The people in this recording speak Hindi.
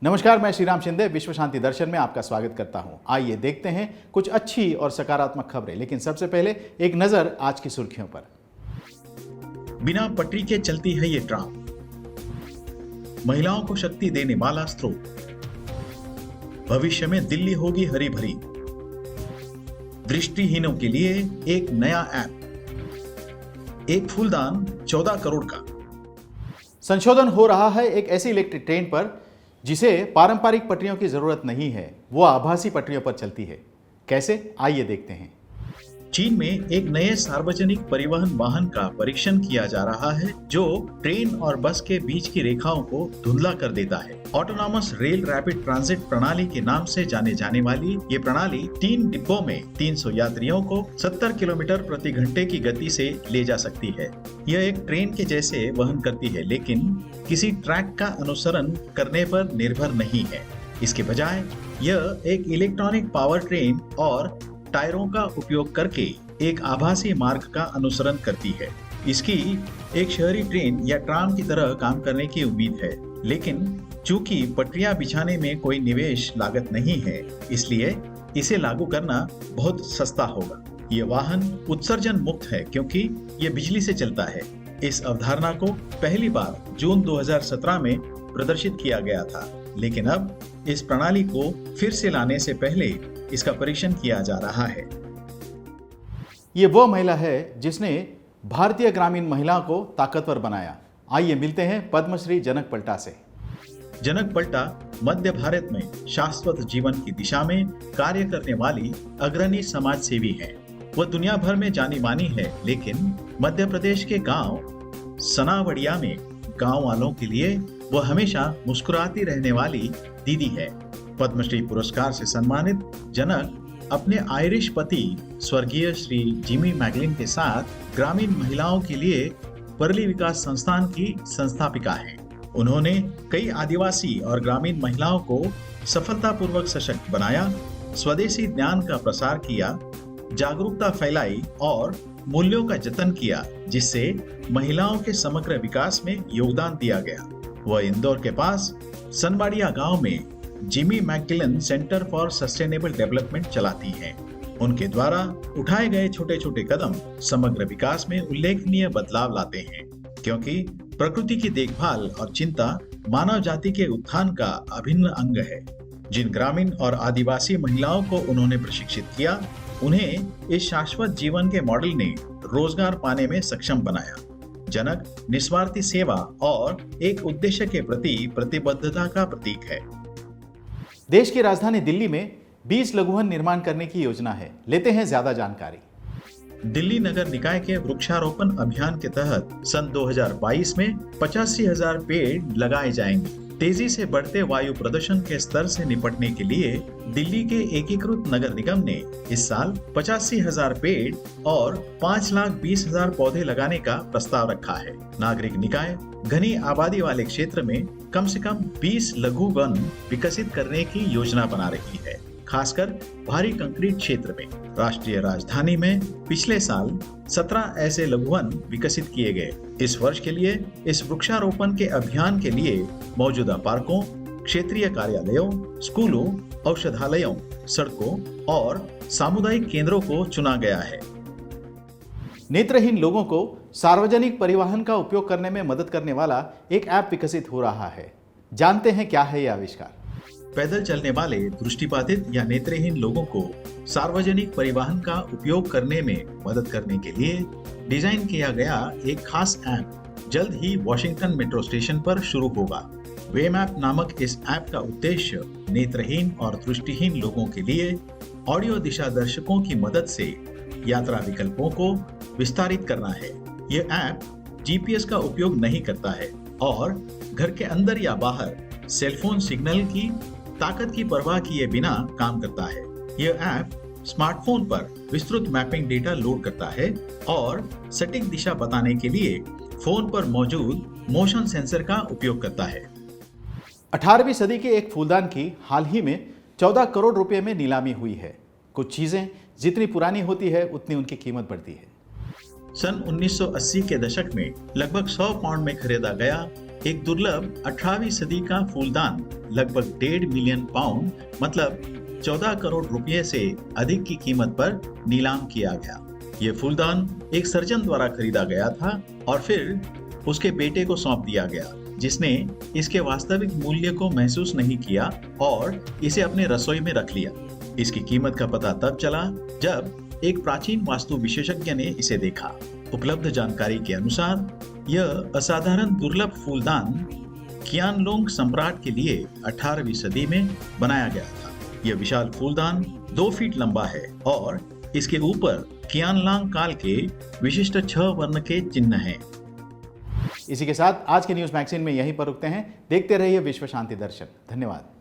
नमस्कार, मैं श्रीराम शिंदे विश्व शांति दर्शन में आपका स्वागत करता हूं। आइए देखते हैं कुछ अच्छी और सकारात्मक खबरें, लेकिन सबसे पहले एक नजर आज की सुर्खियों पर। बिना पटरी के चलती है ये ट्राम, महिलाओं को शक्ति देने वाला स्रोत। भविष्य में दिल्ली होगी हरी भरी, दृष्टिहीनों के लिए एक नया ऐप, एक फूलदान 14 करोड़ का। संशोधन हो रहा है एक ऐसी इलेक्ट्रिक ट्रेन पर जिसे पारंपरिक पटरियों की जरूरत नहीं है, वो आभासी पटरियों पर चलती है। कैसे, आइए देखते हैं। चीन में एक नए सार्वजनिक परिवहन वाहन का परीक्षण किया जा रहा है जो ट्रेन और बस के बीच की रेखाओं को धुंधला कर देता है। ऑटोनॉमस रेल रैपिड ट्रांजिट प्रणाली के नाम से जाने जाने वाली ये प्रणाली 3 डिब्बों में 300 यात्रियों को 70 किलोमीटर प्रति घंटे की गति से ले जा सकती है। यह एक ट्रेन के जैसे वहन करती है, लेकिन किसी ट्रैक का अनुसरण करने पर निर्भर नहीं है। इसके बजाय यह एक इलेक्ट्रॉनिक पावर ट्रेन और टायरों का उपयोग करके एक आभासी मार्ग का अनुसरण करती है। इसकी एक शहरी ट्रेन या ट्राम की तरह काम करने की उम्मीद है, लेकिन चूंकि पटरियां बिछाने में कोई निवेश लागत नहीं है, इसलिए इसे लागू करना बहुत सस्ता होगा। ये वाहन उत्सर्जन मुक्त है क्योंकि ये बिजली से चलता है। इस अवधारणा को पहली बार जून 2017 में प्रदर्शित किया गया था, लेकिन अब इस प्रणाली को फिर से लाने से पहले इसका परीक्षण किया जा रहा है। ये वो महिला है जिसने भारतीय ग्रामीण महिलाओं को ताकतवर बनाया। आइए मिलते हैं पद्मश्री जनक पलटा से। जनक पलटा मध्य भारत में शाश्वत जीवन की दिशा में कार्य करने वाली अग्रणी समाज सेवी है। वह दुनिया भर में जानी मानी है, लेकिन मध्य प्रदेश के गांव सनावड़िया में गांव वालों के लिए वह हमेशा मुस्कुराती रहने वाली दीदी है। पद्मश्री पुरस्कार से सम्मानित जनक अपने आयरिश पति स्वर्गीय श्री जिमी मैगलिन के साथ ग्रामीण महिलाओं के लिए परली विकास संस्थान की संस्थापिका हैं। उन्होंने कई आदिवासी और ग्रामीण महिलाओं को सफलतापूर्वक सशक्त बनाया, स्वदेशी ज्ञान का प्रसार किया, जागरूकता फैलाई और मूल्यों का जतन किया, जिससे महिलाओं के समग्र विकास में योगदान दिया गया। वह इंदौर के पास सनवाड़िया गांव में Jimmy McGilligan centre for sustainable development चलाती हैं। उनके द्वारा उठाए गए छोटे छोटे कदम समग्र विकास में उल्लेखनीय बदलाव लाते हैं, क्योंकि प्रकृति की देखभाल और चिंता मानव जाति के उत्थान का अभिन्न अंग है। जिन ग्रामीण और आदिवासी महिलाओं को उन्होंने प्रशिक्षित किया, उन्हें इस शाश्वत जीवन के मॉडल ने रोजगार पाने में सक्षम बनाया। जनक निस्वार्थी सेवा और एक उद्देश्य के प्रति प्रतिबद्धता का प्रतीक है। देश की राजधानी दिल्ली में 20 लघुवन निर्माण करने की योजना है। लेते हैं ज्यादा जानकारी। दिल्ली नगर निकाय के वृक्षारोपण अभियान के तहत सन 2022 में 85,000 पेड़ लगाए जाएंगे। तेजी से बढ़ते वायु प्रदूषण के स्तर से निपटने के लिए दिल्ली के एकीकृत नगर निगम ने इस साल 85,000 पेड़ और 5,20,000 पौधे लगाने का प्रस्ताव रखा है। नागरिक निकाय घनी आबादी वाले क्षेत्र में कम से कम 20 लघु वन विकसित करने की योजना बना रही है, खासकर भारी कंक्रीट क्षेत्र में। राष्ट्रीय राजधानी में पिछले साल 17 ऐसे लघु वन विकसित किए गए। इस वर्ष के लिए इस वृक्षारोपण के अभियान के लिए मौजूदा पार्कों, क्षेत्रीय कार्यालयों, स्कूलों, औषधालयों, सड़कों और सामुदायिक केंद्रों को चुना गया है। नेत्रहीन लोगों को सार्वजनिक परिवहन का उपयोग करने में मदद करने वाला एक ऐप विकसित हो रहा है। जानते हैं क्या है यह आविष्कार। पैदल चलने वाले दृष्टिबाधित या नेत्रहीन लोगों को सार्वजनिक परिवहन का उपयोग करने में मदद करने के लिए डिजाइन किया गया एक खास ऐप जल्द ही वॉशिंगटन मेट्रो स्टेशन पर शुरू होगा। वेमैप नामक इस ऐप का उद्देश्य नेत्रहीन और दृष्टिहीन लोगों के लिए ऑडियो दिशा दर्शकों की मदद से यात्रा विकल्पों को विस्तारित करना है। यह ऐप जीपीएस का उपयोग नहीं करता है और घर के अंदर या बाहर सेलफोन सिग्नल की ताकत की परवाह किए बिना काम करता है। यह ऐप स्मार्टफोन पर विस्तृत मैपिंग डेटा लोड करता है और सटीक दिशा बताने के लिए फोन पर मौजूद मोशन सेंसर का उपयोग करता है। 18वीं सदी के एक फूलदान की हाल ही में 14 करोड़ रुपए में नीलामी हुई है। कुछ चीजें जितनी पुरानी होती है उतनी उनकी कीमत बढ़ती है। सन 1980 के दशक में लगभग 100 पाउंड में खरीदा गया एक दुर्लभ 18वीं सदी का फूलदान लगभग 1.5 मिलियन पाउंड मतलब 14 करोड़ रुपए से अधिक की कीमत पर नीलाम किया गया। ये फूलदान एक सर्जन द्वारा खरीदा गया था और फिर उसके बेटे को सौंप दिया गया, जिसने इसके वास्तविक मूल्य को महसूस नहीं किया और इसे अपने रसोई में रख लिया। इसकी कीमत का पता तब चला जब एक प्राचीन वास्तु विशेषज्ञ ने इसे देखा। उपलब्ध जानकारी के अनुसार यह असाधारण दुर्लभ फूलदान कियानलोंग सम्राट के लिए 18वीं सदी में बनाया गया था। यह विशाल फूलदान 2 फीट लंबा है और इसके ऊपर कियानलांग काल के विशिष्ट 6 वर्ण के चिन्ह हैं। इसी के साथ आज के न्यूज मैगजीन में यहीं पर रुकते हैं। देखते रहिए विश्व शांति दर्शन। धन्यवाद।